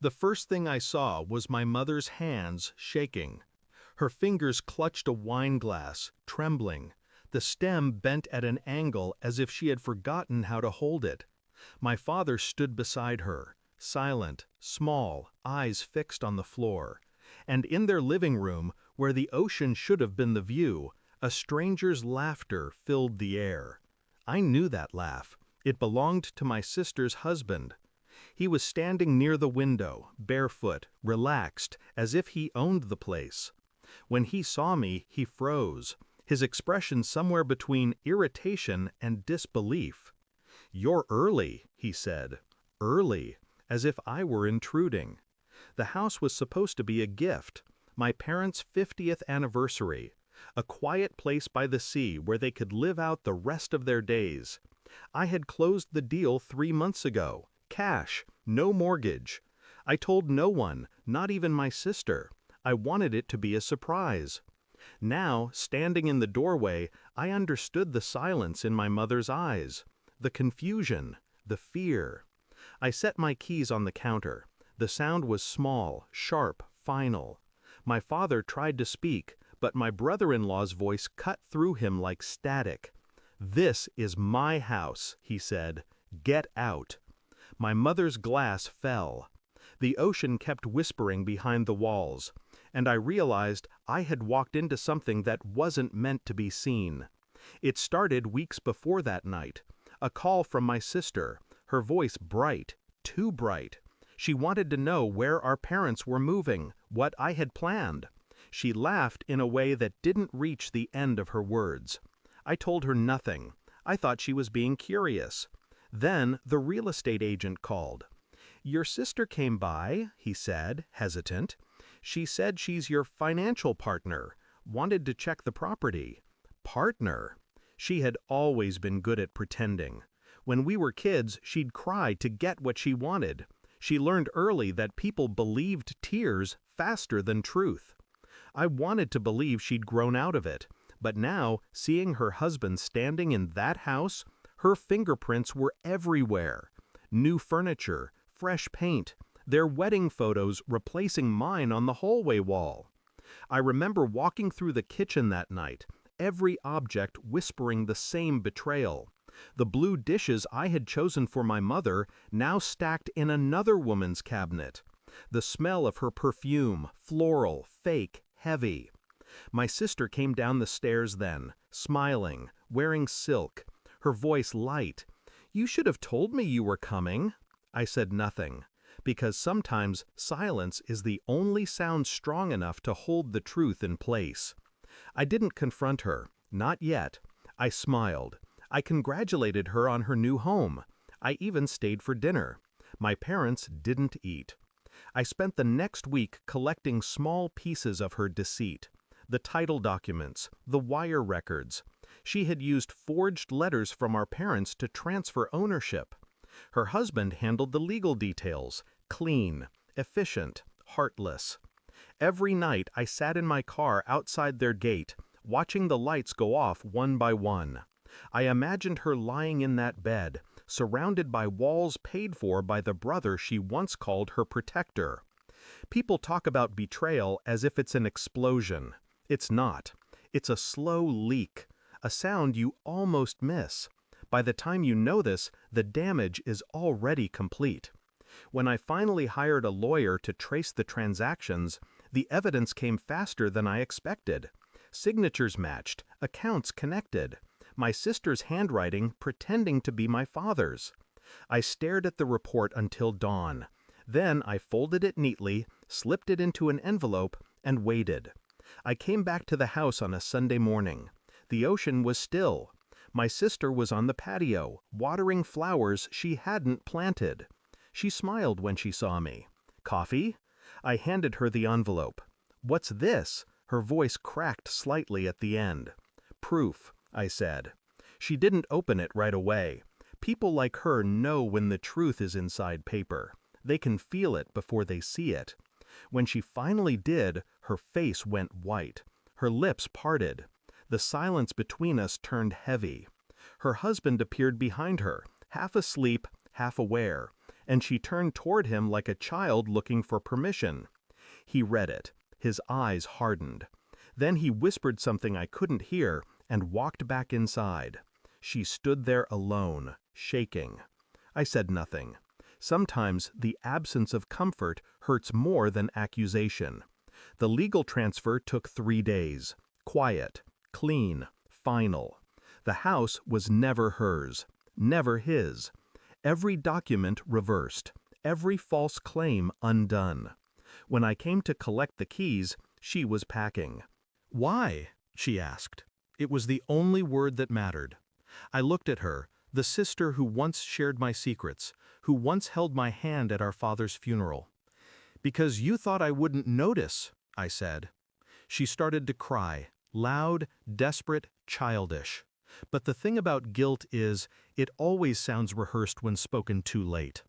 The first thing I saw was my mother's hands shaking. Her fingers clutched a wine glass, trembling, the stem bent at an angle as if she had forgotten how to hold it. My father stood beside her, silent, small, eyes fixed on the floor. And in their living room, where the ocean should have been the view, a stranger's laughter filled the air. I knew that laugh. It belonged to my sister's husband. He was standing near the window, barefoot, relaxed, as if he owned the place. When he saw me, he froze, his expression somewhere between irritation and disbelief. "You're early," he said. Early, as if I were intruding. The house was supposed to be a gift, my parents' 50th anniversary, a quiet place by the sea where they could live out the rest of their days. I had closed the deal 3 months ago, cash, no mortgage. I told no one, not even my sister. I wanted it to be a surprise. Now, standing in the doorway, I understood the silence in my mother's eyes, the confusion, the fear. I set my keys on the counter. The sound was small, sharp, final. My father tried to speak, but my brother-in-law's voice cut through him like static. "This is my house," he said. "Get out." My mother's glass fell. The ocean kept whispering behind the walls, and I realized I had walked into something that wasn't meant to be seen. It started weeks before that night. A call from my sister, her voice bright, too bright. She wanted to know where our parents were moving, what I had planned. She laughed in a way that didn't reach the end of her words. I told her nothing. I thought she was being curious. Then the real estate agent called. "Your sister came by," he said, hesitant. "She said she's your financial partner, wanted to check the property." Partner? She had always been good at pretending. When we were kids, she'd cry to get what she wanted. She learned early that people believed tears faster than truth. I wanted to believe she'd grown out of it, but now, seeing her husband standing in that house, her fingerprints were everywhere. New furniture, fresh paint, their wedding photos replacing mine on the hallway wall. I remember walking through the kitchen that night, every object whispering the same betrayal. The blue dishes I had chosen for my mother now stacked in another woman's cabinet. The smell of her perfume, floral, fake, heavy. My sister came down the stairs then, smiling, wearing silk, her voice light. "You should have told me you were coming." I said nothing, because sometimes silence is the only sound strong enough to hold the truth in place. I didn't confront her, not yet. I smiled. I congratulated her on her new home. I even stayed for dinner. My parents didn't eat. I spent the next week collecting small pieces of her deceit. The title documents, the wire records. She had used forged letters from our parents to transfer ownership. Her husband handled the legal details, clean, efficient, heartless. Every night I sat in my car outside their gate, watching the lights go off one by one. I imagined her lying in that bed, surrounded by walls paid for by the brother she once called her protector. People talk about betrayal as if it's an explosion. It's not. It's a slow leak, a sound you almost miss. By the time you know this, the damage is already complete. When I finally hired a lawyer to trace the transactions, the evidence came faster than I expected. Signatures matched, accounts connected. My sister's handwriting pretending to be my father's. I stared at the report until dawn. Then I folded it neatly, slipped it into an envelope, and waited. I came back to the house on a Sunday morning. The ocean was still. My sister was on the patio, watering flowers she hadn't planted. She smiled when she saw me. "Coffee?" I handed her the envelope. "What's this?" Her voice cracked slightly at the end. "Proof," I said. She didn't open it right away. People like her know when the truth is inside paper. They can feel it before they see it. When she finally did, her face went white. Her lips parted. The silence between us turned heavy. Her husband appeared behind her, half asleep, half aware, and she turned toward him like a child looking for permission. He read it. His eyes hardened. Then he whispered something I couldn't hear and walked back inside. She stood there alone, shaking. I said nothing. Sometimes the absence of comfort hurts more than accusation. The legal transfer took 3 days. Quiet, clean, final. The house was never hers, never his. Every document reversed, every false claim undone. When I came to collect the keys, she was packing. "Why?" she asked. It was the only word that mattered. I looked at her, the sister who once shared my secrets, who once held my hand at our father's funeral. "Because you thought I wouldn't notice," I said. She started to cry, loud, desperate, childish. But the thing about guilt is, it always sounds rehearsed when spoken too late.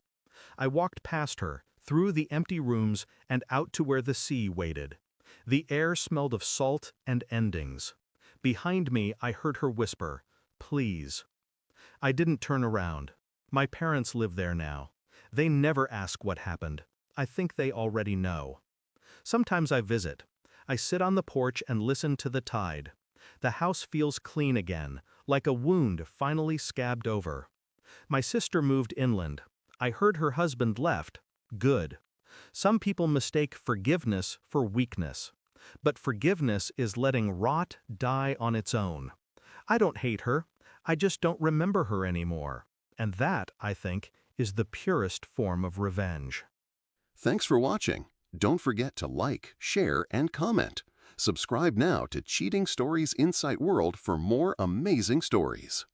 I walked past her, through the empty rooms and out to where the sea waited. The air smelled of salt and endings. Behind me, I heard her whisper, "Please." I didn't turn around. My parents live there now. They never ask what happened. I think they already know. Sometimes I visit. I sit on the porch and listen to the tide. The house feels clean again, like a wound finally scabbed over. My sister moved inland. I heard her husband left. Good. Some people mistake forgiveness for weakness. But forgiveness is letting rot die on its own. I don't hate her. I just don't remember her anymore. And that, I think, is the purest form of revenge. Thanks for watching. Don't forget to like, share, and comment. Subscribe now to Cheating Stories Insight World for more amazing stories.